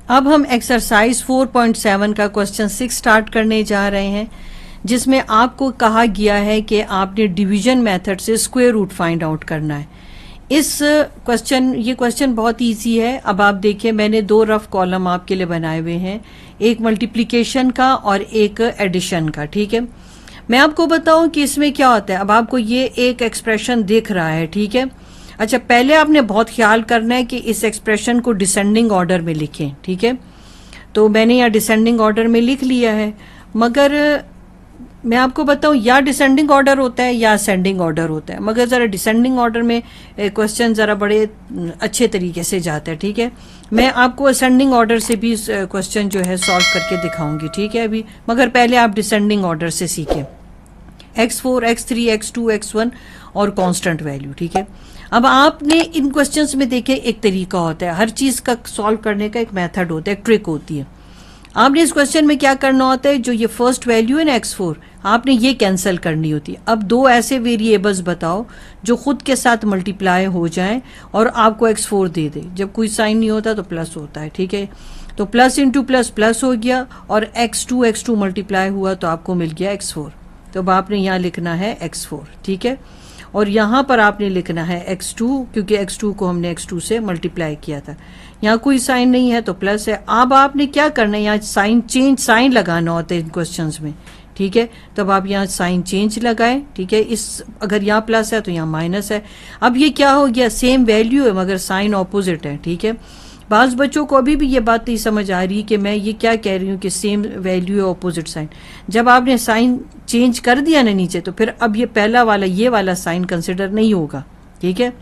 अब हम एक्सरसाइज 4.7 का क्वेश्चन 6 स्टार्ट करने जा रहे हैं, जिसमें आपको कहा गया है कि आपने डिवीजन मेथड से स्क्वायर रूट फाइंड आउट करना है। ये क्वेश्चन बहुत इजी है। अब आप देखिए, मैंने दो रफ कॉलम आपके लिए बनाए हुए हैं, एक मल्टीप्लिकेशन का और एक एडिशन का। ठीक है, मैं आपको बताऊं कि इसमें क्या होता है। अब आपको ये एक एक्सप्रेशन दिख रहा है, ठीक है। अच्छा, पहले आपने बहुत ख्याल करना है कि इस एक्सप्रेशन को डिसेंडिंग ऑर्डर में लिखें, ठीक है। तो मैंने यहाँ डिसेंडिंग ऑर्डर में लिख लिया है, मगर मैं आपको बताऊं या डिसेंडिंग ऑर्डर होता है या असेंडिंग ऑर्डर होता है, मगर ज़रा डिसेंडिंग ऑर्डर में क्वेश्चन ज़रा बड़े अच्छे तरीके से जाता है, ठीक है। मैं आपको असेंडिंग ऑर्डर से भी क्वेश्चन जो है सॉल्व करके दिखाऊंगी, ठीक है अभी, मगर पहले आप डिसेंडिंग ऑर्डर से सीखें। x4, x3, x2, x1 और कांस्टेंट वैल्यू, ठीक है। अब आपने इन क्वेश्चंस में देखे एक तरीका होता है, हर चीज का सॉल्व करने का एक मेथड होता है, एक ट्रिक होती है। आपने इस क्वेश्चन में क्या करना होता है, जो ये फर्स्ट वैल्यू है ना x4, आपने ये कैंसिल करनी होती है। अब दो ऐसे वेरिएबल्स बताओ जो खुद के साथ मल्टीप्लाई हो जाएं और आपको x4 दे दे। जब कोई साइन नहीं होता तो प्लस होता है, ठीक है। तो प्लस इंटू प्लस प्लस हो गया और x2 मल्टीप्लाई हुआ तो आपको मिल गया x4। तो अब आपने यहाँ लिखना है x4, ठीक है, और यहाँ पर आपने लिखना है x2, क्योंकि x2 को हमने x2 से मल्टीप्लाई किया था। यहाँ कोई साइन नहीं है तो प्लस है। अब आपने क्या करना है, यहाँ साइन लगाना होता है इन क्वेश्चंस में, ठीक है। तो अब आप यहाँ साइन चेंज लगाएं, ठीक है। अगर यहाँ प्लस है तो यहाँ माइनस है। अब ये क्या हो गया, सेम वैल्यू है मगर साइन ऑपोजिट है, ठीक है। बाज़ बच्चों को अभी भी ये बात नहीं समझ आ रही कि मैं ये क्या कह रही हूँ कि सेम वैल्यू है ऑपोजिट साइन। जब आपने साइन चेंज कर दिया ना नीचे, तो फिर अब ये पहला वाला ये वाला साइन कंसिडर नहीं होगा, ठीक है।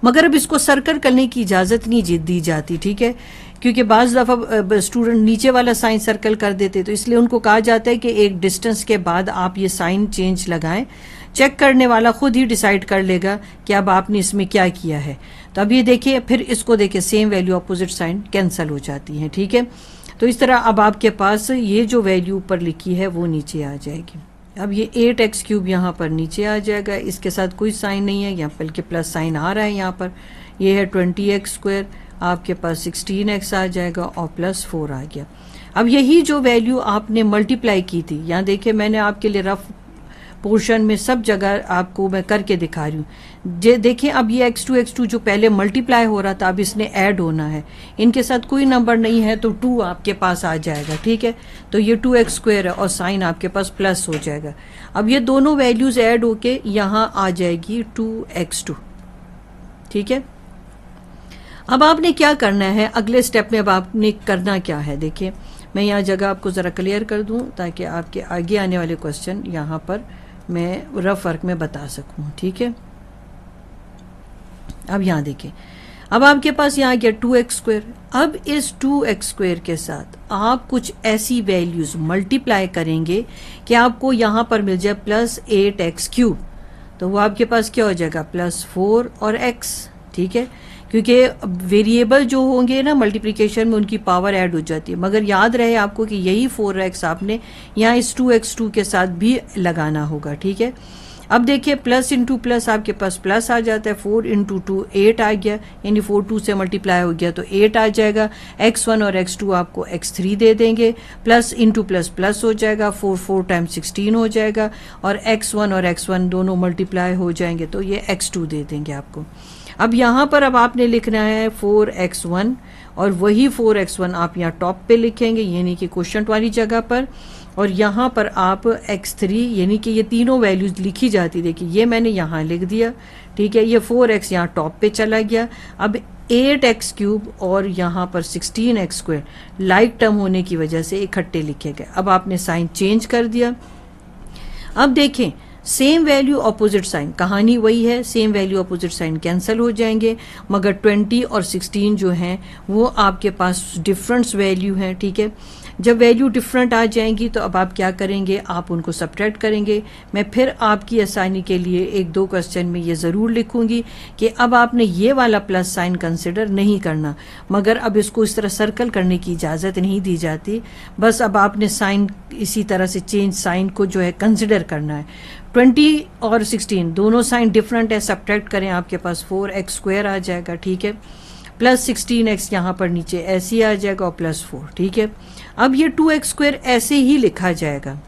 मगर अब इसको सर्कल करने की इजाज़त नहीं दी जाती, ठीक है, क्योंकि बाज़ दफ़ा स्टूडेंट नीचे वाला साइन सर्कल कर देते, तो इसलिए उनको कहा जाता है कि एक डिस्टेंस के बाद आप ये साइन चेंज लगाएं। चेक करने वाला खुद ही डिसाइड कर लेगा कि अब आपने इसमें क्या किया है। तो अब ये देखिए, फिर इसको देखिए, same value opposite sign cancel हो जाती है, ठीक है। तो इस तरह अब आपके पास ये जो वैल्यू ऊपर लिखी है वो नीचे आ जाएगी। अब ये 8x³ यहाँ पर नीचे आ जाएगा, इसके साथ कोई साइन नहीं है, यहाँ बल्कि प्लस साइन आ रहा है यहाँ पर। ये है 20x², आपके पास 16x आ जाएगा और प्लस 4 आ गया। अब यही जो वैल्यू आपने मल्टीप्लाई की थी, यहाँ देखिए मैंने आपके लिए रफ पोर्शन में सब जगह आपको मैं करके दिखा रही हूँ। देखिए अब ये x2 जो पहले मल्टीप्लाई हो रहा था, अब इसने ऐड होना है। इनके साथ कोई नंबर नहीं है तो 2 आपके पास आ जाएगा, ठीक है। तो ये 2x² है और साइन आपके पास प्लस हो जाएगा। अब ये दोनों वैल्यूज ऐड होके यहाँ आ जाएगी 2x2, ठीक है। अब आपने क्या करना है अगले स्टेप में, अब आपने करना क्या है, देखिए मैं यहाँ जगह आपको ज़रा क्लियर कर दूँ ताकि आपके आगे आने वाले क्वेश्चन यहाँ पर मैं रफ वर्क में बता सकूं, ठीक है। अब यहाँ देखिए, अब आपके पास यहाँ गया 2x²। अब इस 2x² के साथ आप कुछ ऐसी वैल्यूज मल्टीप्लाई करेंगे कि आपको यहाँ पर मिल जाए प्लस 8x³। तो वो आपके पास क्या हो जाएगा, प्लस 4 और x, ठीक है, क्योंकि वेरिएबल जो होंगे ना मल्टीप्लिकेशन में उनकी पावर ऐड हो जाती है। मगर याद रहे आपको कि यही 4x आपने यहाँ इस 2x² के साथ भी लगाना होगा, ठीक है। अब देखिए प्लस इंटू प्लस आपके पास प्लस आ जाता है, 4 इंटू 2 8 आ गया, यानी 4 2 से मल्टीप्लाई हो गया तो 8 आ जाएगा। x1 और x2 आपको x3 दे देंगे, प्लस इंटू प्लस प्लस हो जाएगा, 4 टाइम्स 16 हो जाएगा, और x1 और x1 दोनों मल्टीप्लाई हो जाएंगे तो ये x2 दे देंगे आपको। अब यहाँ पर अब आपने लिखना है 4x1 और वही 4x1 आप यहाँ टॉप पे लिखेंगे, यानी कि क्वोशंट वाली जगह पर, और यहाँ पर आप x3, यानी कि ये तीनों वैल्यूज लिखी जाती। देखिए ये मैंने यहाँ लिख दिया, ठीक है। ये 4x यहाँ टॉप पे चला गया। अब 8x³ और यहाँ पर 16x² लाइक टर्म होने की वजह से इकट्ठे लिखे गए। अब आपने साइन चेंज कर दिया। अब देखें सेम वैल्यू अपोजिट साइन, कहानी वही है, same value opposite sign cancel हो जाएंगे, मगर 20 और 16 जो हैं वो आपके पास डिफरेंस वैल्यू हैं, ठीक है। जब वैल्यू डिफरेंट आ जाएंगी तो अब आप क्या करेंगे, आप उनको सब्ट्रैक्ट करेंगे। मैं फिर आपकी आसानी के लिए 1-2 क्वेश्चन में ये ज़रूर लिखूंगी कि अब आपने ये वाला प्लस साइन कंसिडर नहीं करना, मगर अब इसको इस तरह सर्कल करने की इजाज़त नहीं दी जाती। बस अब आपने साइन इसी तरह से चेंज साइन को जो है कंसिडर करना है। 20 और 16 दोनों साइन डिफरेंट है, सब्ट्रैक्ट करें, आपके पास 4x² आ जाएगा, ठीक है। प्लस 16x यहाँ पर नीचे ऐसे ही आ जाएगा और प्लस 4, ठीक है। अब ये 2x² ऐसे ही लिखा जाएगा,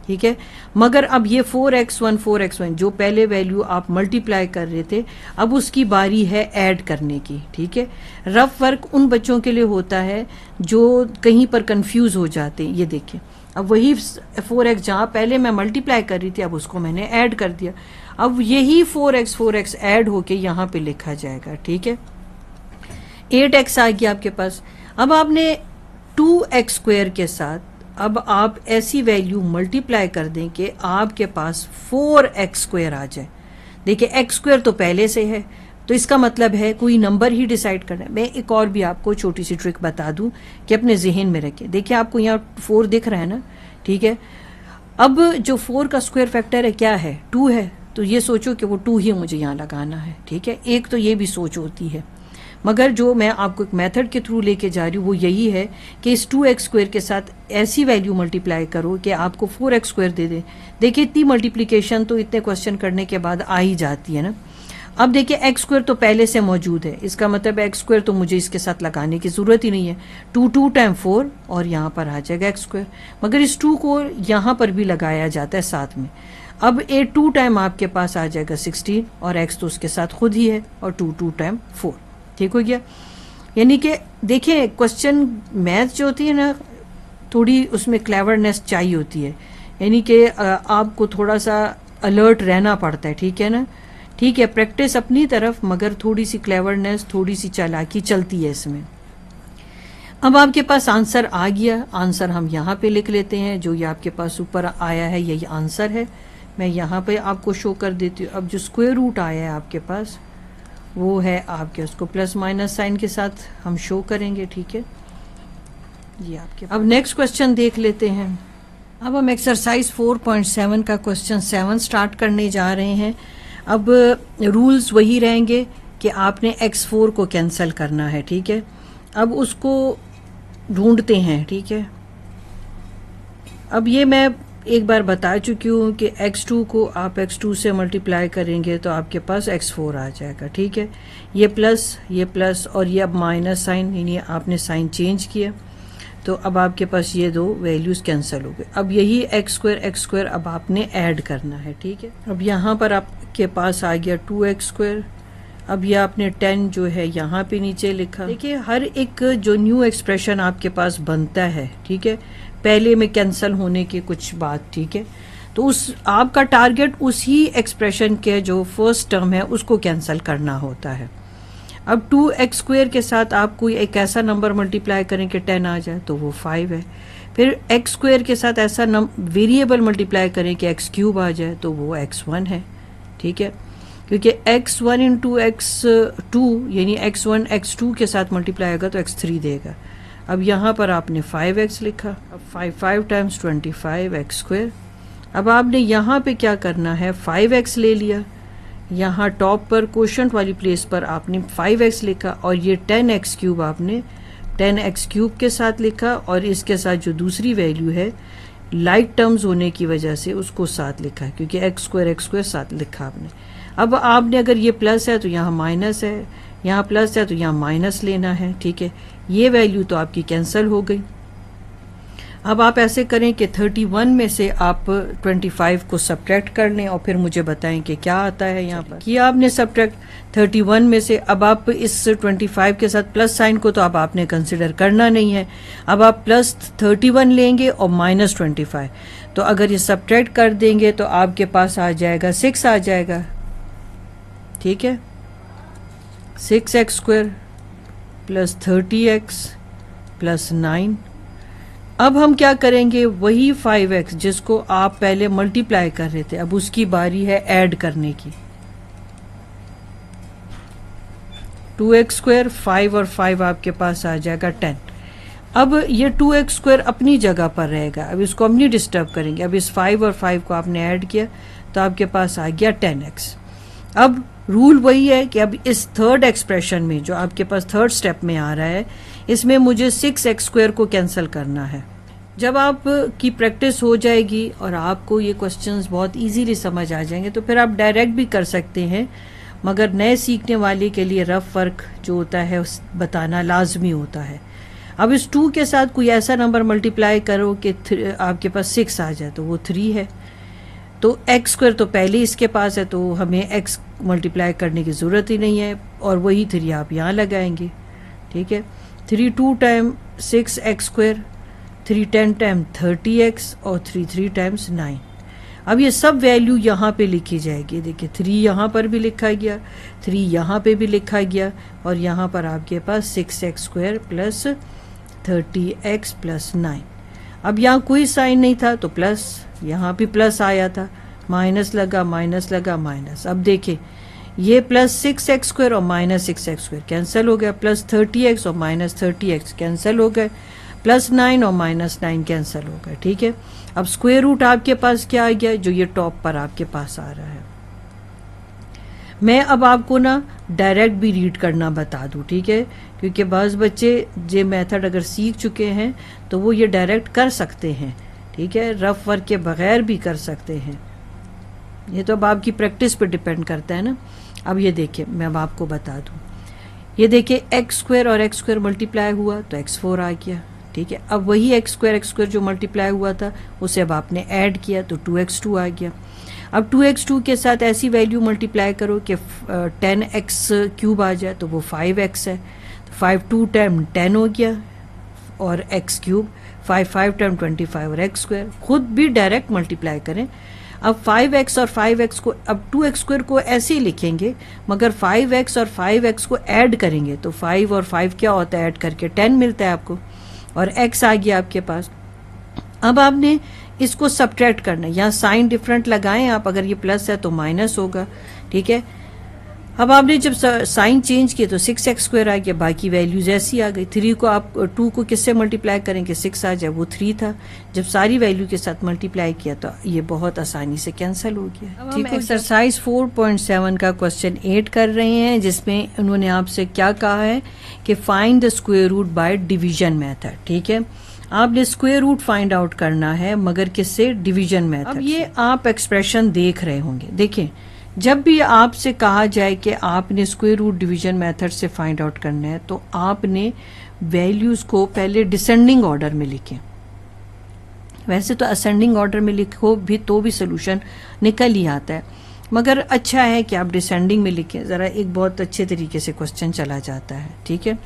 ठीक है, मगर अब ये 4x1 जो पहले वैल्यू आप मल्टीप्लाई कर रहे थे, अब उसकी बारी है ऐड करने की, ठीक है। रफ वर्क उन बच्चों के लिए होता है जो कहीं पर कंफ्यूज हो जाते हैं। ये देखिए, अब वही 4x जहाँ पहले मैं मल्टीप्लाई कर रही थी, अब उसको मैंने ऐड कर दिया। अब यही 4x ऐड होके यहाँ पे लिखा जाएगा, ठीक है। 8x आ गया आपके पास। अब आपने 2x² के साथ अब आप ऐसी वैल्यू मल्टीप्लाई कर दें कि आपके पास 4x² आ जाए। देखिए x² तो पहले से है, तो इसका मतलब है कोई नंबर ही डिसाइड करना है। मैं एक और भी आपको छोटी सी ट्रिक बता दूं कि अपने जहन में रखें। देखिए आपको यहाँ 4 दिख रहा है ना, ठीक है। अब जो 4 का स्क्वायर फैक्टर है क्या है, 2 है, तो ये सोचो कि वो 2 ही मुझे यहाँ लगाना है, ठीक है। एक तो ये भी सोच होती है, मगर जो मैं आपको एक मेथड के थ्रू लेके जा रही हूँ वो यही है कि इस 2x² के साथ ऐसी वैल्यू मल्टीप्लाई करो कि आपको 4x² दे दे। देखिए इतनी मल्टीप्लिकेशन तो इतने क्वेश्चन करने के बाद आ ही जाती है ना। अब देखिए x² तो पहले से मौजूद है, इसका मतलब x² तो मुझे इसके साथ लगाने की ज़रूरत ही नहीं है। 2 टाइम 4 और यहाँ पर आ जाएगा x², मगर इस 2 को यहाँ पर भी लगाया जाता है साथ में। अब 2 टाइम आपके पास आ जाएगा 16 और x तो उसके साथ खुद ही है, और 2 टाइम 4, ठीक हो गया। यानी कि देखिए क्वेश्चन मैथ जो होती है ना, थोड़ी उसमें क्लेवरनेस चाहिए होती है, यानी कि आपको थोड़ा सा अलर्ट रहना पड़ता है, ठीक है ना। ठीक है, प्रैक्टिस अपनी तरफ, मगर थोड़ी सी क्लेवरनेस, थोड़ी सी चालाकी चलती है इसमें। अब आपके पास आंसर आ गया, आंसर हम यहाँ पे लिख लेते हैं। जो ये आपके पास ऊपर आया है यही आंसर है, मैं यहाँ पे आपको शो कर देती हूँ। अब जो स्क्वायर रूट आया है आपके पास वो है आपके, उसको प्लस माइनस साइन के साथ हम शो करेंगे, ठीक है। ये आपके अब नेक्स्ट क्वेश्चन देख लेते हैं। अब हम एक्सरसाइज 4.7 का क्वेश्चन 7 स्टार्ट करने जा रहे हैं। अब रूल्स वही रहेंगे कि आपने x4 को कैंसिल करना है, ठीक है। अब उसको ढूंढते हैं, ठीक है। अब ये मैं एक बार बता चुकी हूँ कि x2 को आप x2 से मल्टीप्लाई करेंगे तो आपके पास x4 आ जाएगा, ठीक है। ये प्लस और ये अब माइनस साइन, यानी आपने साइन चेंज किया, तो अब आपके पास ये दो वैल्यूज कैंसिल हो गए। अब यही x² अब आपने ऐड करना है, ठीक है। अब यहाँ पर आपके पास आ गया 2x²। अब ये आपने 10 जो है यहाँ पे नीचे लिखा। देखिए हर एक जो न्यू एक्सप्रेशन आपके पास बनता है, ठीक है, पहले में कैंसिल होने की कुछ बात, ठीक है, तो उस आपका टारगेट उसी एक्सप्रेशन के जो फर्स्ट टर्म है उसको कैंसिल करना होता है। अब 2x² के साथ आप कोई एक ऐसा नंबर मल्टीप्लाई करें कि 10 आ जाए तो वो 5 है। फिर x² के साथ ऐसा वेरिएबल मल्टीप्लाई करें कि x³ आ जाए तो वो x1 है, ठीक है, क्योंकि x1 इंटू x2 यानी x1 x2 के साथ मल्टीप्लाई होगा तो x3 देगा। अब यहाँ पर आपने 5x लिखा। अब 5 टाइम्स 25 x²। अब आपने यहाँ पे क्या करना है, 5x ले लिया, यहाँ टॉप पर क्वोशंट वाली प्लेस पर आपने 5x लिखा, और ये 10x³ आपने 10x³ के साथ लिखा, और इसके साथ जो दूसरी वैल्यू है लाइक टर्म्स होने की वजह से उसको साथ लिखा, क्योंकि x² साथ लिखा आपने। अब आपने अगर ये प्लस है तो यहाँ माइनस है, यहाँ प्लस है तो यहाँ माइनस लेना है, ठीक है। ये वैल्यू तो आपकी कैंसिल हो गई। अब आप ऐसे करें कि 31 में से आप 25 को सब्ट्रैक्ट कर लें और फिर मुझे बताएं कि क्या आता है। यहाँ पर किया आपने सब्ट्रैक्ट 31 में से। अब आप इस 25 के साथ प्लस साइन को तो अब आपने कंसिडर करना नहीं है। अब आप प्लस 31 लेंगे और माइनस 25, तो अगर ये सब्ट्रैक्ट कर देंगे तो आपके पास आ जाएगा 6 आ जाएगा, ठीक है। 6x² plus 30x plus 9। अब हम क्या करेंगे, वही 5x जिसको आप पहले मल्टीप्लाई कर रहे थे, अब उसकी बारी है ऐड करने की। 2x² 5 और 5 आपके पास आ जाएगा 10। अब ये 2x² अपनी जगह पर रहेगा, अब इसको हम नहीं डिस्टर्ब करेंगे। अब इस 5 और 5 को आपने ऐड किया तो आपके पास आ गया 10x। अब रूल वही है कि अब इस थर्ड एक्सप्रेशन में जो आपके पास थर्ड स्टेप में आ रहा है, इसमें मुझे 6x² को कैंसिल करना है। जब आप की प्रैक्टिस हो जाएगी और आपको ये क्वेश्चंस बहुत इजीली समझ आ जाएंगे तो फिर आप डायरेक्ट भी कर सकते हैं, मगर नए सीखने वाले के लिए रफ वर्क जो होता है बताना लाजमी होता है। अब इस 2 के साथ कोई ऐसा नंबर मल्टीप्लाई करो कि आपके पास 6 आ जाए, तो वो 3 है। तो एक्स स्क्वायर तो पहले इसके पास है, तो हमें एक्स मल्टीप्लाई करने की ज़रूरत ही नहीं है, और वही 3 आप यहाँ लगाएंगे। ठीक है, 3 2 time 6 x square, 3 10 time 30x और 3 3 टाइम्स 9। अब ये सब वैल्यू यहाँ पे लिखी जाएगी। देखिए 3 यहाँ पर भी लिखा गया, 3 यहाँ पे भी लिखा गया, और यहाँ पर आपके पास 6x square plus 30x plus 9। अब यहाँ कोई साइन नहीं था तो प्लस, यहाँ भी प्लस आया था, माइनस लगा माइनस लगा माइनस। अब देखिए ये प्लस 6x स्क्वायर और माइनस 6x स्क्वायर कैंसिल हो गया, प्लस 30x और माइनस 30x कैंसिल हो गए, प्लस 9 और माइनस 9 कैंसिल हो गए। ठीक है, अब स्क्वायर रूट आपके पास क्या आ गया, जो ये टॉप पर आपके पास आ रहा है। मैं अब आपको ना डायरेक्ट भी रीड करना बता दूं, ठीक है, क्योंकि बाज़ बच्चे ये मेथड अगर सीख चुके हैं तो वो ये डायरेक्ट कर सकते हैं। ठीक है, रफ वर्क के बगैर भी कर सकते हैं, ये तो अब आपकी प्रैक्टिस पे डिपेंड करता है ना। अब ये देखिए मैं अब आपको बता दूं, ये देखिए एक्स स्क्वायर और एक्स स्क्वायर मल्टीप्लाई हुआ तो x4 आ गया। ठीक है, अब वही एक्स स्क्वायर जो मल्टीप्लाई हुआ था उसे अब आपने ऐड किया तो 2x2 आ गया। अब 2x2 के साथ ऐसी वैल्यू मल्टीप्लाई करो कि 10x³ आ जाए तो वो 5x है, तो 5 2 टाइम 10 हो गया और x³, 5 5 टाइम 25 और x स्क्वायर। खुद भी डायरेक्ट मल्टीप्लाई करें। अब 5x और 5x को, अब 2x स्क्वायर को ऐसे ही लिखेंगे, मगर 5x और 5x को ऐड करेंगे तो 5 और 5 क्या होता है, ऐड करके 10 मिलता है आपको, और x आ गया आपके पास। अब आपने इसको सब्ट्रैक्ट करना है, यहाँ साइन डिफरेंट लगाएं आप, अगर ये प्लस है तो माइनस होगा। ठीक है, अब आपने जब साइन चेंज किए तो 6x स्क्वायर आ गया, बाकी वैल्यूज ऐसी आ गई। 3 को आप 2 को किससे मल्टीप्लाई करेंगे, 6 आ जाए, वो 3 था। जब सारी वैल्यू के साथ मल्टीप्लाई किया तो ये बहुत आसानी से कैंसिल हो गया। अब हम एक्सरसाइज 4.7 का क्वेश्चन 8 कर रहे हैं, जिसमें उन्होंने आपसे क्या कहा है कि find the square root by division method. ठीक है, आपने स्क्वायर रूट फाइंड आउट करना है, मगर किससे, डिवीजन मेथड। अब ये आप एक्सप्रेशन देख रहे होंगे, देखें जब भी आपसे कहा जाए कि आपने स्क्वायर रूट डिवीजन मेथड से फाइंड आउट करना है तो आपने वैल्यूज को पहले डिसेंडिंग ऑर्डर में लिखें। वैसे तो असेंडिंग ऑर्डर में लिखो भी तो भी सोल्यूशन निकल ही आता है, मगर अच्छा है कि आप डिसेंडिंग में लिखें, ज़रा एक बहुत अच्छे तरीके से क्वेश्चन चला जाता है। ठीक है,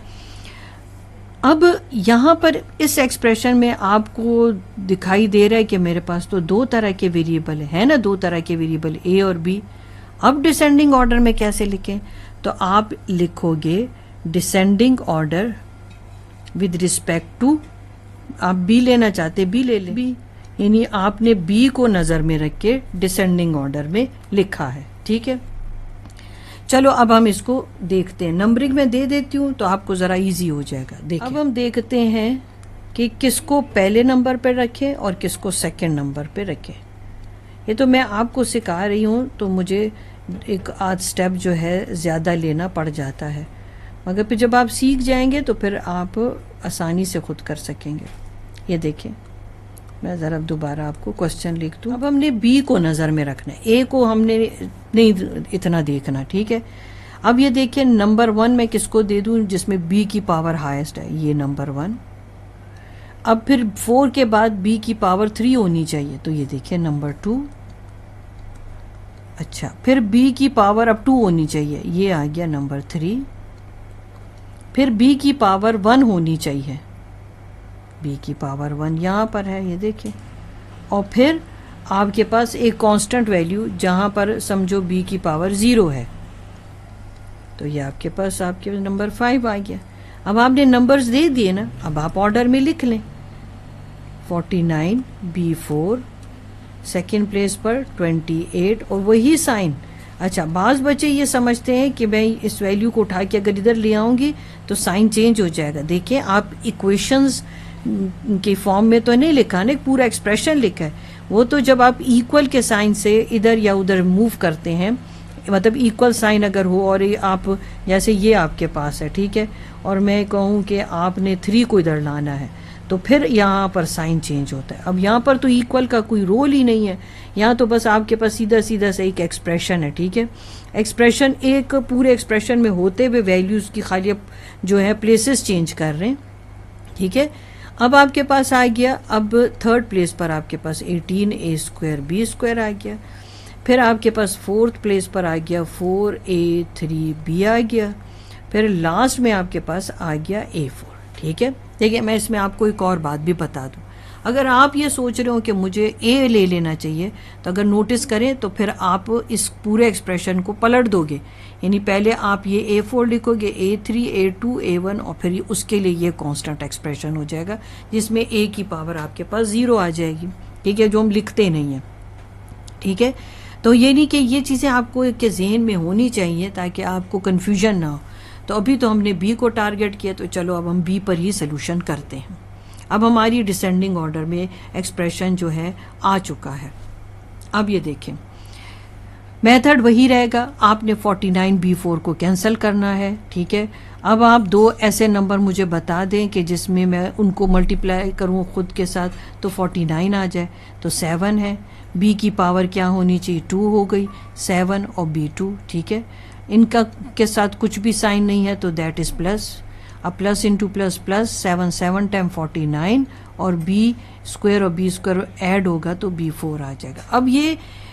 अब यहाँ पर इस एक्सप्रेशन में आपको दिखाई दे रहा है कि मेरे पास तो 2 तरह के वेरिएबल है ना, 2 तरह के वेरिएबल ए और बी। अब डिसेंडिंग ऑर्डर में कैसे लिखें, तो आप लिखोगे descending order with respect to, आप बी लेना चाहते बी ले लें, बी यानी आपने बी को नज़र में रख के डिसेंडिंग ऑर्डर में लिखा है। ठीक है, चलो अब हम इसको देखते हैं, नंबरिंग में दे देती हूँ तो आपको ज़रा इजी हो जाएगा। देखिए अब हम देखते हैं कि किसको पहले नंबर पर रखें और किसको सेकंड नंबर पर रखें। ये तो मैं आपको सिखा रही हूँ तो मुझे एक आध स्टेप जो है ज़्यादा लेना पड़ जाता है, मगर फिर जब आप सीख जाएंगे तो फिर आप आसानी से खुद कर सकेंगे। ये देखें, मैं ज़रा दोबारा आपको क्वेश्चन लिख दूँ। अब हमने बी को नज़र में रखना है, ए को हमने नहीं इतना देखना। ठीक है, अब ये देखिए नंबर 1 मैं किसको दे दूँ जिसमें बी की पावर हाईएस्ट है, ये नंबर 1। अब फिर 4 के बाद बी की पावर 3 होनी चाहिए, तो ये देखिए नंबर 2। अच्छा, फिर बी की पावर अब 2 होनी चाहिए, ये आ गया नंबर 3। फिर बी की पावर 1 होनी चाहिए, बी की पावर 1 यहाँ पर है, ये देखिए। और फिर आपके पास एक कांस्टेंट वैल्यू जहाँ पर समझो बी की पावर 0 है, तो ये आपके पास आपके नंबर 5 आ गया। अब आपने नंबर्स दे दिए ना, अब आप ऑर्डर में लिख लें। 49 B4, सेकेंड प्लेस पर 28 और वही साइन। अच्छा, बाज़ बच्चे ये समझते हैं कि मैं इस वैल्यू को उठा के अगर इधर ले आऊँगी तो साइन चेंज हो जाएगा। देखिए आप इक्वेशंस के फॉर्म में तो नहीं लिखा ना, पूरा एक्सप्रेशन लिखा है। वो तो जब आप इक्वल के साइन से इधर या उधर मूव करते हैं मतलब इक्वल साइन अगर हो और ये आप जैसे ये आपके पास है, ठीक है, और मैं कहूँ कि आपने 3 को इधर लाना है, तो फिर यहाँ पर साइन चेंज होता है। अब यहाँ पर तो इक्वल का कोई रोल ही नहीं है, यहाँ तो बस आपके पास सीधा सीधा से एक एक्सप्रेशन है, ठीक है। एक्सप्रेशन एक पूरे एक्सप्रेशन में होते हुए वैल्यूज़ की खाली जो है प्लेसेस चेंज कर रहे हैं, ठीक है। अब आपके पास आ गया, अब थर्ड प्लेस पर आपके पास 18a² b² आ गया। फिर आपके पास फोर्थ प्लेस पर आ गया 4a3b आ गया। फिर लास्ट में आपके पास आ गया a4, ठीक है। देखिए मैं इसमें आपको एक और बात भी बता दूं, अगर आप ये सोच रहे हो कि मुझे ए ले लेना चाहिए, तो अगर नोटिस करें तो फिर आप इस पूरे एक्सप्रेशन को पलट दोगे, यानी पहले आप ये a4 लिखोगे, a3, a2, a1 और फिर उसके लिए ये कांस्टेंट एक्सप्रेशन हो जाएगा जिसमें a की पावर आपके पास 0 आ जाएगी, ठीक है, जो हम लिखते नहीं हैं, ठीक है। तो ये नहीं कि ये चीज़ें आपको एक जहन में होनी चाहिए ताकि आपको कन्फ्यूजन ना हो। तो अभी तो हमने बी को टारगेट किया, तो चलो अब हम बी पर ही सोल्यूशन करते हैं। अब हमारी डिसेंडिंग ऑर्डर में एक्सप्रेशन जो है आ चुका है। अब ये देखें, मेथड वही रहेगा, आपने 49b4 को कैंसिल करना है, ठीक है। अब आप 2 ऐसे नंबर मुझे बता दें कि जिसमें मैं उनको मल्टीप्लाई करूँ खुद के साथ तो 49 आ जाए, तो 7 है। b की पावर क्या होनी चाहिए, 2 हो गई, 7 और b2, ठीक है। इनका के साथ कुछ भी साइन नहीं है तो दैट इज़ प्लस। अब plus into plus plus, 7 7 time 49 और b² और b² ऐड होगा तो b4 आ जाएगा। अब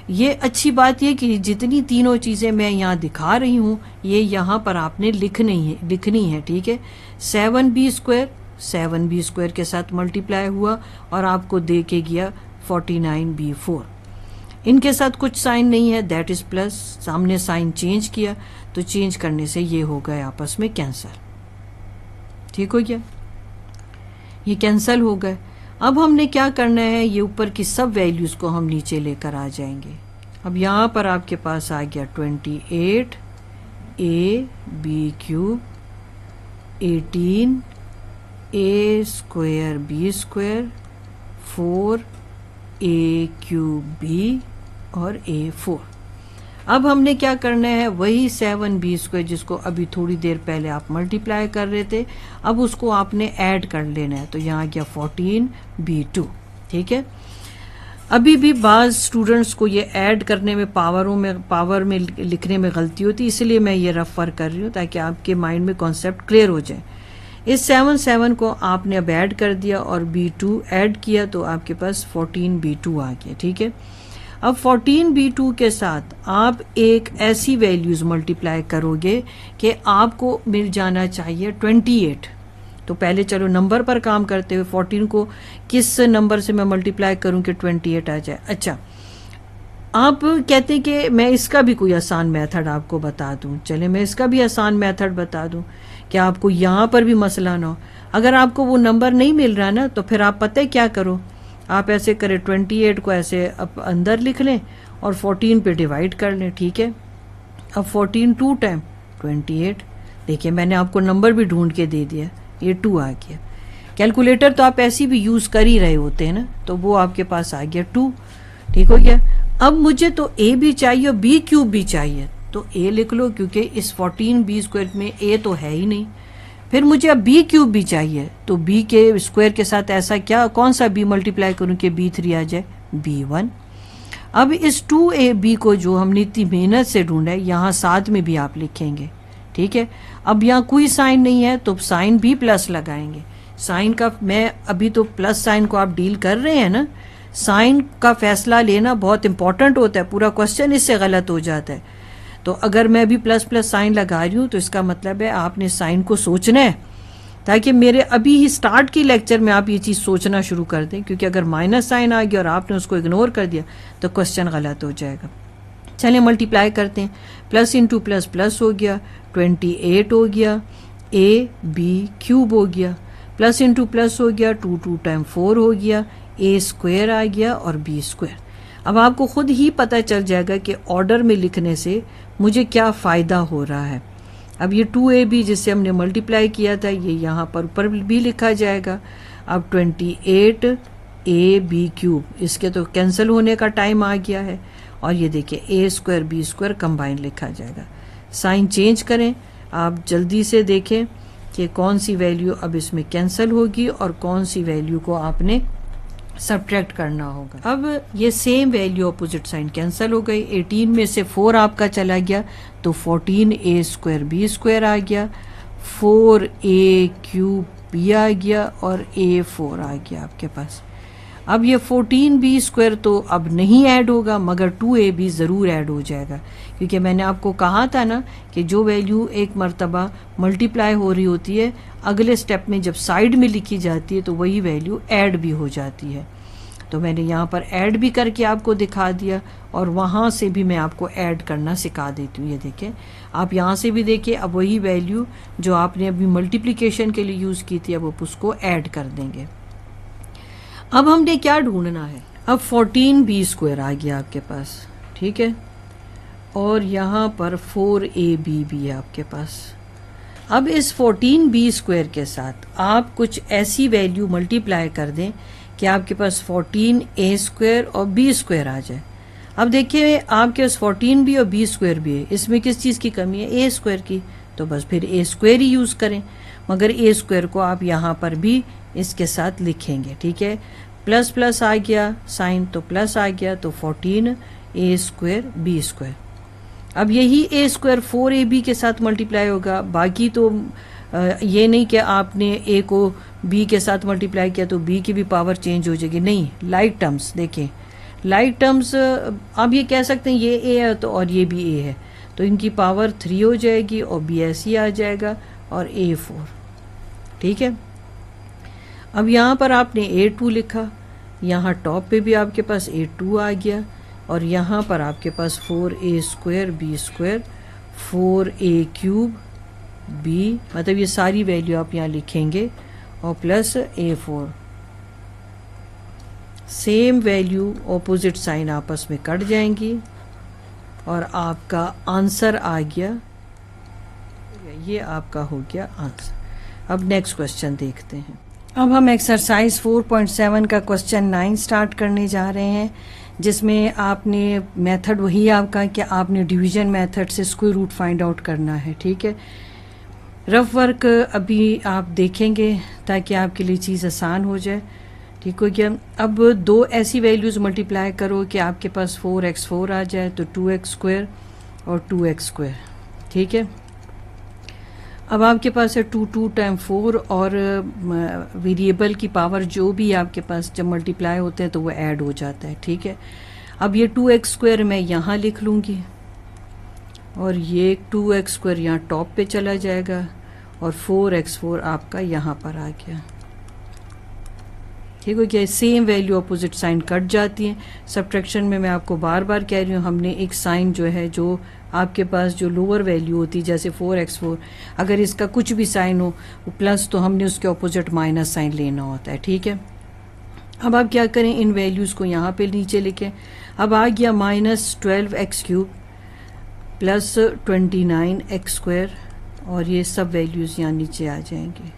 ये अच्छी बात ये कि जितनी तीनों चीज़ें मैं यहाँ दिखा रही हूँ ये यहाँ पर आपने लिखनी है, ठीक है। 7b² के साथ मल्टीप्लाई हुआ और आपको दे के गया 49b4। इनके साथ कुछ साइन नहीं है, दैट इज़ प्लस, सामने साइन चेंज किया तो चेंज करने से ये हो गए आपस में कैंसल, ठीक हो गया, ये कैंसल हो गए। अब हमने क्या करना है, ये ऊपर की सब वैल्यूज़ को हम नीचे लेकर आ जाएंगे। अब यहाँ पर आपके पास आ गया 28 ab³ 18 a² b² 4 a³ और a4। अब हमने क्या करना है, वही 7b² जिसको अभी थोड़ी देर पहले आप मल्टीप्लाई कर रहे थे, अब उसको आपने ऐड कर लेना है, तो यहाँ गया 14b2, ठीक है। अभी भी बाज़ स्टूडेंट्स को ये ऐड करने में पावर में लिखने में गलती होती है, इसलिए मैं ये रेफर कर रही हूँ ताकि आपके माइंड में कॉन्सेप्ट क्लियर हो जाए। इस 7 को आपने अब ऐड कर दिया और b2 ऐड किया तो आपके पास 14b2 आ गया, ठीक है। अब 14b2 के साथ आप एक ऐसी वैल्यूज़ मल्टीप्लाई करोगे कि आपको मिल जाना चाहिए 28। तो पहले चलो नंबर पर काम करते हुए 14 को किस नंबर से मैं मल्टीप्लाई करूं कि 28 आ जाए। अच्छा, आप कहते हैं कि मैं इसका भी कोई आसान मेथड आपको बता दूं, चले मैं इसका भी आसान मेथड बता दूं कि आपको यहाँ पर भी मसला ना हो। अगर आपको वो नंबर नहीं मिल रहा ना तो फिर आप पता है क्या करो, आप ऐसे करें 28 को ऐसे अंदर लिख लें और 14 पे डिवाइड कर लें, ठीक है। अब 14 2 टाइम 28, देखिए मैंने आपको नंबर भी ढूंढ के दे दिया, ये 2 आ गया। कैलकुलेटर तो आप ऐसी भी यूज़ कर ही रहे होते हैं ना, तो वो आपके पास आ गया 2, ठीक हो गया। अब मुझे तो a भी चाहिए और b³ भी चाहिए, तो a लिख लो क्योंकि इस 14b² में a तो है ही नहीं। फिर मुझे अब b³ भी चाहिए, तो b के स्क्वायर के साथ ऐसा क्या, कौन सा b मल्टीप्लाई करूं कि b3 आ जाए, b1। अब इस 2ab को जो हमने इतनी मेहनत से ढूंढा है यहाँ साथ में भी आप लिखेंगे, ठीक है। अब यहाँ कोई साइन नहीं है तो साइन भी प्लस लगाएंगे। साइन का मैं अभी तो प्लस साइन को आप डील कर रहे हैं ना, साइन का फैसला लेना बहुत इंपॉर्टेंट होता है, पूरा क्वेश्चन इससे गलत हो जाता है। तो अगर मैं अभी प्लस प्लस साइन लगा रही हूँ तो इसका मतलब है आपने साइन को सोचना है, ताकि मेरे अभी ही स्टार्ट की लेक्चर में आप ये चीज़ सोचना शुरू कर दें, क्योंकि अगर माइनस साइन आ गया और आपने उसको इग्नोर कर दिया तो क्वेश्चन गलत हो जाएगा। चलिए मल्टीप्लाई करते हैं, प्लस इंटू प्लस प्लस हो गया, 28 हो गया, ab³ हो गया, प्लस इंटू प्लस हो गया, 2 2 टाइम 4 हो गया, a² आ गया और b²। अब आपको खुद ही पता चल जाएगा कि ऑर्डर में लिखने से मुझे क्या फ़ायदा हो रहा है। अब ये 2ab जिससे हमने मल्टीप्लाई किया था ये यहाँ पर ऊपर भी लिखा जाएगा। अब 28 ab³ इसके तो कैंसिल होने का टाइम आ गया है, और ये देखिए ए स्क्वायर बी स्क्वायर कंबाइन लिखा जाएगा। साइन चेंज करें, आप जल्दी से देखें कि कौन सी वैल्यू अब इसमें कैंसिल होगी और कौन सी वैल्यू को आपने सब्ट्रैक्ट करना होगा। अब ये same value opposite sign cancel हो गई। 18 में से 4 आपका चला गया तो 14 ए स्क्वायर बी स्क्वायर आ गया, 4 ए क्यूब बी आ गया और ए 4 आ गया आपके पास। अब ये 14 बी स्क्वायर तो अब नहीं ऐड होगा, मगर 2 बी ज़रूर ऐड हो जाएगा, क्योंकि मैंने आपको कहा था ना कि जो वैल्यू एक मर्तबा मल्टीप्लाई हो रही होती है, अगले स्टेप में जब साइड में लिखी जाती है तो वही वैल्यू ऐड भी हो जाती है। तो मैंने यहाँ पर ऐड भी करके आपको दिखा दिया और वहाँ से भी मैं आपको ऐड करना सिखा देती हूँ। ये देखें, आप यहाँ से भी देखिए, अब वही वैल्यू जो आपने अभी मल्टीप्लिकेशन के लिए यूज़ की थी, अब आप उसको ऐड कर देंगे। अब हमने क्या ढूंढना है, अब 14 बी स्क्वायर आ गया आपके पास, ठीक है, और यहाँ पर 4 AB भी है आपके पास। अब इस 14 बी स्क्वायर के साथ आप कुछ ऐसी वैल्यू मल्टीप्लाई कर दें कि आपके पास 14 ए स्क्वायर और बी स्क्वायर आ जाए। अब देखिए आपके पास 14 भी और बी स्क्वायर भी है, इसमें किस चीज़ की कमी है, ए स्क्वायर की, तो बस फिर ए स्क्वायर ही यूज़ करें। मगर ए स्क्वायर को आप यहाँ पर भी इसके साथ लिखेंगे, ठीक है, प्लस प्लस आ गया साइन तो प्लस आ गया, तो 14 ए स्क्वायर बी स्क्वायर। अब यही ए स्क्वायर 4AB के साथ मल्टीप्लाई होगा। बाकी तो ये नहीं कि आपने ए को बी के साथ मल्टीप्लाई किया तो बी की भी पावर चेंज हो जाएगी, नहीं, लाइक टर्म्स देखें, लाइक टर्म्स आप ये कह सकते हैं ये ए है तो और ये भी ए है, तो इनकी पावर 3 हो जाएगी और बी ऐसी आ जाएगा और ए 4, ठीक है। अब यहाँ पर आपने A2 लिखा, यहाँ टॉप पे भी आपके पास A2 आ गया और यहाँ पर आपके पास 4A square B square 4A cube B, मतलब ये सारी वैल्यू आप यहाँ लिखेंगे और plus A4। Same value opposite sign आपस में कट जाएंगी और आपका आंसर आ गया, ये आपका हो गया आंसर। अब नेक्स्ट क्वेश्चन देखते हैं। अब हम एक्सरसाइज 4.7 का क्वेश्चन 9 स्टार्ट करने जा रहे हैं, जिसमें आपने मेथड वही आपका कि आपने डिवीजन मेथड से स्क्वायर रूट फाइंड आउट करना है, ठीक है। रफ वर्क अभी आप देखेंगे ताकि आपके लिए चीज़ आसान हो जाए, ठीक हो गया। अब 2 ऐसी वैल्यूज़ मल्टीप्लाई करो कि आपके पास 4x4 आ जाए, तो 2x स्क्वायर और 2x स्क्वायर, ठीक है। अब आपके पास है 2 टाइम 4 और वेरिएबल की पावर जो भी आपके पास जब मल्टीप्लाई होते हैं तो वो ऐड हो जाता है, ठीक है। अब ये 2x स्क्वायर मैं यहाँ लिख लूँगी और ये 2x स्क्वायर यहाँ टॉप पे चला जाएगा और 4x4 आपका यहाँ पर आ गया, ठीक हो गया। Same value opposite sign cut जाती है। सब्ट्रैक्शन में मैं आपको बार बार कह रही हूँ, हमने एक साइन जो है जो आपके पास जो लोअर वैल्यू होती है जैसे 4x4, अगर इसका कुछ भी साइन हो प्लस तो हमने उसके अपोजिट माइनस साइन लेना होता है, ठीक है। अब आप क्या करें, इन वैल्यूज़ को यहाँ पे नीचे लिखें। अब आ गया -12x cube plus 29x square और ये सब वैल्यूज़ यहाँ नीचे आ जाएंगे,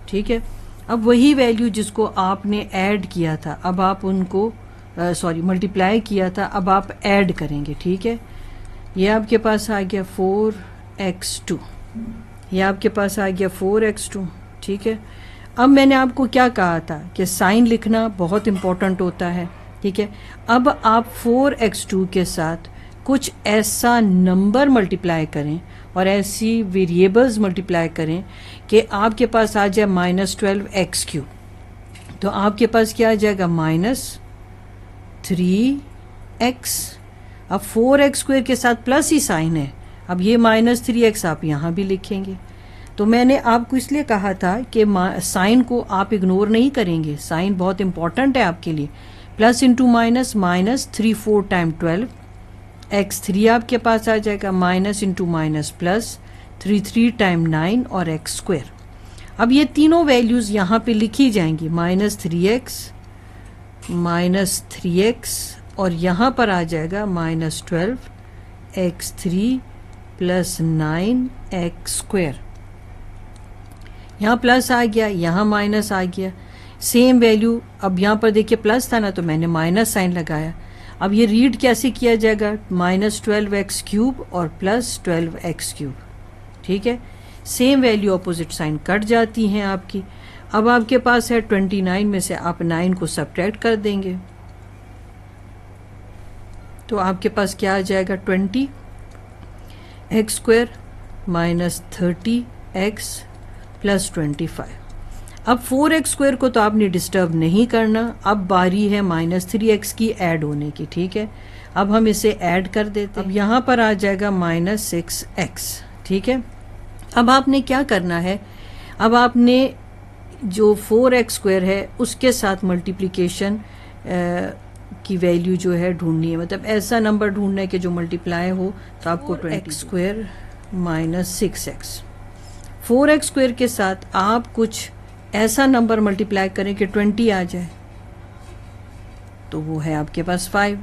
ठीक है। अब वही वैल्यू जिसको आपने ऐड किया था, अब आप उनको मल्टीप्लाई किया था, अब आप ऐड करेंगे, ठीक है। ये आपके पास आ गया 4x2, ये आपके पास आ गया 4x2, ठीक है। अब मैंने आपको क्या कहा था कि साइन लिखना बहुत इम्पोर्टेंट होता है, ठीक है। अब आप 4x2 के साथ कुछ ऐसा नंबर मल्टीप्लाई करें और ऐसी वेरिएबल्स मल्टीप्लाई करें कि आपके पास आ जाए -12x क्यूब, तो आपके पास क्या आ जाएगा -3x। अब 4x स्क्वायर के साथ प्लस ही साइन है, अब ये -3x आप यहाँ भी लिखेंगे। तो मैंने आपको इसलिए कहा था कि साइन को आप इग्नोर नहीं करेंगे, साइन बहुत इंपॉर्टेंट है आपके लिए। Plus into minus, -3 4 time 12, x3 आपके पास आ जाएगा, minus into minus plus 3 time 9 और x स्क्वायर। अब ये तीनों वैल्यूज़ यहाँ पे लिखी जाएंगी, -3x और यहाँ पर आ जाएगा -12x3 प्लस 9x स्क्वायर। यहाँ प्लस आ गया, यहाँ माइनस आ गया, सेम वैल्यू। अब यहाँ पर देखिए प्लस था ना तो मैंने माइनस साइन लगाया। अब ये रीड कैसे किया जाएगा, -12x³ और +12x³, ठीक है। Same value opposite sign cut जाती हैं आपकी। अब आपके पास है 29 में से आप 9 को सब्ट्रैक्ट कर देंगे तो आपके पास क्या आ जाएगा, 20x² -30x +25। अब 4x² को तो आपने डिस्टर्ब नहीं करना, अब बारी है -3x की ऐड होने की, ठीक है। अब हम इसे ऐड कर देते हैं। अब यहाँ पर आ जाएगा -6x, ठीक है। अब आपने क्या करना है, अब आपने जो 4x² है उसके साथ मल्टीप्लिकेशन की वैल्यू जो है ढूंढनी है, मतलब ऐसा नंबर ढूंढना है कि जो मल्टीप्लाई हो तो आपको 4x² -6x। 4x² के साथ आप कुछ ऐसा नंबर मल्टीप्लाई करें कि 20 आ जाए, तो वो है आपके पास 5,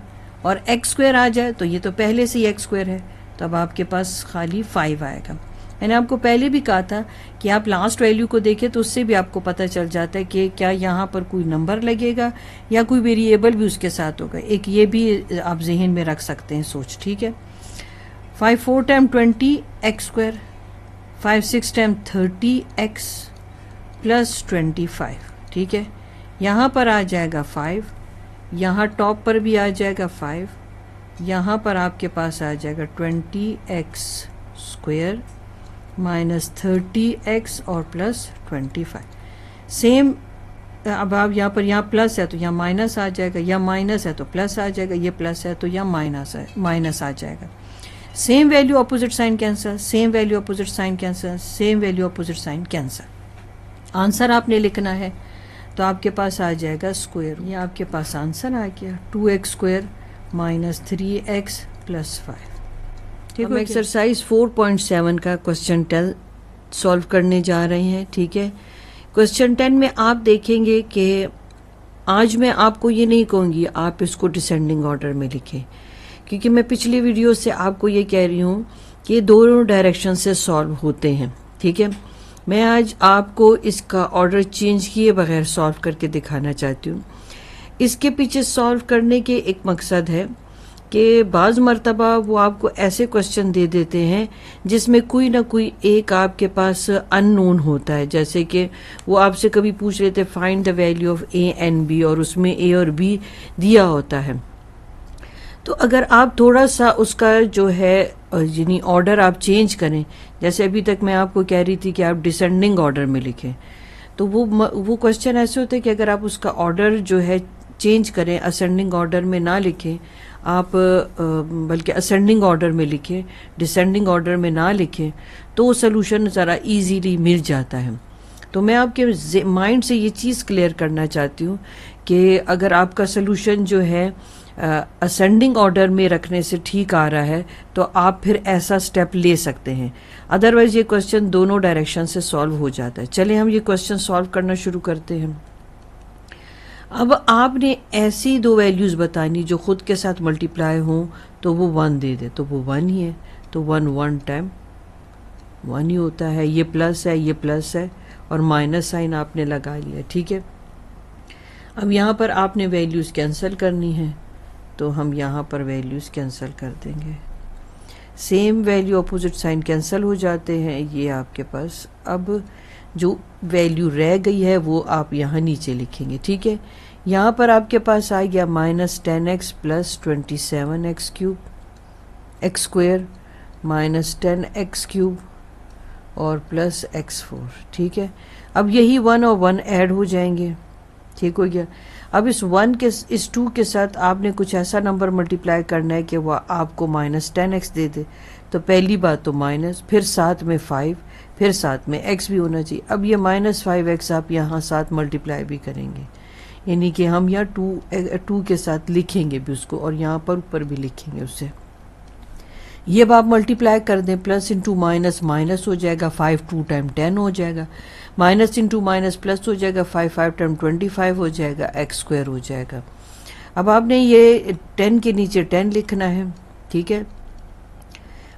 और x² आ जाए तो ये तो पहले से ही x² है, तो अब आपके पास खाली 5 आएगा। मैंने आपको पहले भी कहा था कि आप लास्ट वैल्यू को देखें तो उससे भी आपको पता चल जाता है कि क्या यहाँ पर कोई नंबर लगेगा या कोई वेरिएबल भी उसके साथ होगा। एक ये भी आप जहन में रख सकते हैं सोच, ठीक है। 5 4 टाइम 20x², 5 6 टाइम 30x +25, ठीक है। यहाँ पर आ जाएगा 5, यहाँ टॉप पर भी आ जाएगा 5, यहाँ पर आपके पास आ जाएगा 20x² -30x और +25। सेम, अब आप यहाँ प्लस है तो यहाँ माइनस आ जाएगा, या माइनस है तो प्लस आ जाएगा, ये प्लस है तो यहाँ माइनस आ जाएगा। Same value opposite sign cancel, same value opposite sign cancel, same value opposite sign cancel. Answer आपने लिखना है तो आपके पास आ जाएगा स्क्वायर, ये आपके पास आंसर आ गया 2x² -3x +5। ठीक है, एक्सरसाइज 4.7 का क्वेश्चन 10 सॉल्व करने जा रहे हैं, ठीक है। क्वेश्चन 10 में आप देखेंगे कि आज मैं आपको ये नहीं कहूँगी आप इसको डिसेंडिंग ऑर्डर में लिखें, क्योंकि मैं पिछली वीडियो से आपको ये कह रही हूँ कि दोनों डायरेक्शन से सॉल्व होते हैं, ठीक है। मैं आज आपको इसका ऑर्डर चेंज किए बगैर सॉल्व करके दिखाना चाहती हूँ। इसके पीछे सॉल्व करने के एक मकसद है कि बाज़ मर्तबा वो आपको ऐसे क्वेश्चन दे देते हैं जिसमें कोई ना कोई एक आपके पास अननोन होता है, जैसे कि वो आपसे कभी पूछ रहे थे find the value of A and B और उसमें ए और बी दिया होता है। तो अगर आप थोड़ा सा उसका जो है यानी ऑर्डर आप चेंज करें, जैसे अभी तक मैं आपको कह रही थी कि आप डिसेंडिंग ऑर्डर में लिखें, तो वो क्वेश्चन ऐसे होते हैं कि अगर आप उसका ऑर्डर जो है चेंज करें, असेंडिंग ऑर्डर में ना लिखें आप, बल्कि असेंडिंग ऑर्डर में लिखें, डिसेंडिंग ऑर्डर में ना लिखें, तो सोल्यूशन ज़रा इजीली मिल जाता है। तो मैं आपके माइंड से ये चीज़ क्लियर करना चाहती हूँ कि अगर आपका सोल्यूशन जो है असेंडिंग ऑर्डर में रखने से ठीक आ रहा है तो आप फिर ऐसा स्टेप ले सकते हैं, अदरवाइज ये क्वेश्चन दोनों डायरेक्शन से सॉल्व हो जाता है। चलिए हम ये क्वेश्चन सॉल्व करना शुरू करते हैं। अब आपने ऐसी दो वैल्यूज़ बतानी जो खुद के साथ मल्टीप्लाई हों तो वो 1 दे दे, तो वो 1 ही है, तो 1 टाइम 1 ही होता है, ये प्लस है, ये प्लस है और माइनस साइन आपने लगा लिया, ठीक है। अब यहाँ पर आपने वैल्यूज़ कैंसिल करनी है, तो हम यहाँ पर वैल्यूज़ कैंसिल कर देंगे। Same value opposite sign cancel हो जाते हैं, ये आपके पास अब जो वैल्यू रह गई है वो आप यहाँ नीचे लिखेंगे, ठीक है। यहाँ पर आपके पास आ गया -10x +27x³ x² -10x³ और +x4, ठीक है। अब यही 1 और 1 ऐड हो जाएंगे, ठीक हो गया। अब इस 2 के साथ आपने कुछ ऐसा नंबर मल्टीप्लाई करना है कि वह आपको -10x दे दे, तो पहली बात तो माइनस, फिर साथ में 5, फिर साथ में x भी होना चाहिए। अब ये -5x आप यहाँ साथ मल्टीप्लाई भी करेंगे, यानी कि हम यहाँ 2 के साथ लिखेंगे भी उसको और यहाँ पर ऊपर भी लिखेंगे उससे। ये अब आप मल्टीप्लाई कर दें, प्लस इंटू माइनस माइनस हो जाएगा, 5 2 टाइम 10 हो जाएगा, माइनस इंटू माइनस प्लस हो जाएगा, 5 5 टाइम 25 हो जाएगा, x² हो जाएगा। अब आपने ये 10 के नीचे 10 लिखना है, ठीक है।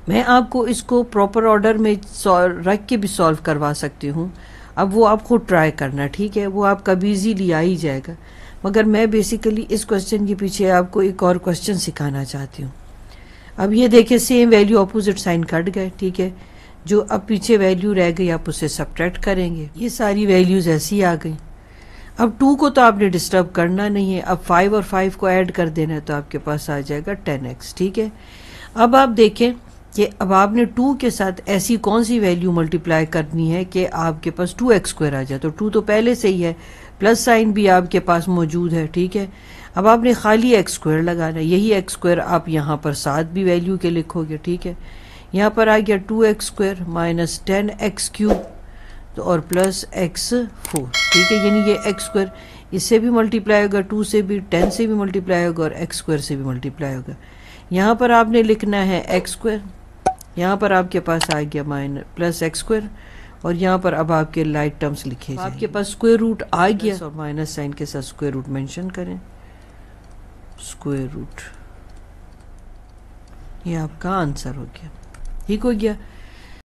मैं आपको इसको प्रॉपर ऑर्डर में रख के भी सॉल्व करवा सकती हूँ, अब वो आप खुद ट्राई करना, ठीक है। वो आपका भी इजीली आ ही जाएगा। मगर मैं बेसिकली इस क्वेश्चन के पीछे आपको एक और क्वेश्चन सिखाना चाहती हूँ। अब ये देखिए same value opposite sign cut गए, ठीक है। जो अब पीछे वैल्यू रह गई आप उससे सब्ट्रैक्ट करेंगे, ये सारी वैल्यूज ऐसी आ गई। अब 2 को तो आपने डिस्टर्ब करना नहीं है, अब 5 और 5 को ऐड कर देना है तो आपके पास आ जाएगा 10x, ठीक है। अब आप देखें कि अब आपने 2 के साथ ऐसी कौन सी वैल्यू मल्टीप्लाई करनी है कि आपके पास 2x² आ जाए। तो 2 तो पहले से ही है, प्लस साइन भी आपके पास मौजूद है, ठीक है। अब आपने खाली x² लगाना है, यही x² आप यहाँ पर साथ भी वैल्यू के लिखोगे, ठीक है। यहाँ पर आ गया 2x² माइनस 10x³ तो और प्लस x4, ठीक है। यानी ये x² इससे भी मल्टीप्लाई होगा, 2 से भी, 10 से भी मल्टीप्लाई होगा और x² से भी मल्टीप्लाई होगा। यहाँ पर आपने लिखना है x², यहाँ पर आपके पास आ गया माइनस प्लस x² और यहाँ पर अब आपके लाइट टर्म्स लिखे जाएंगे। आपके पास स्क्वायर रूट आ गया और माइनस साइन के साथ स्क्वायर रूट मेंशन करें, स्क्वायर रूट, ये आपका आंसर हो गया, ठीक हो गया।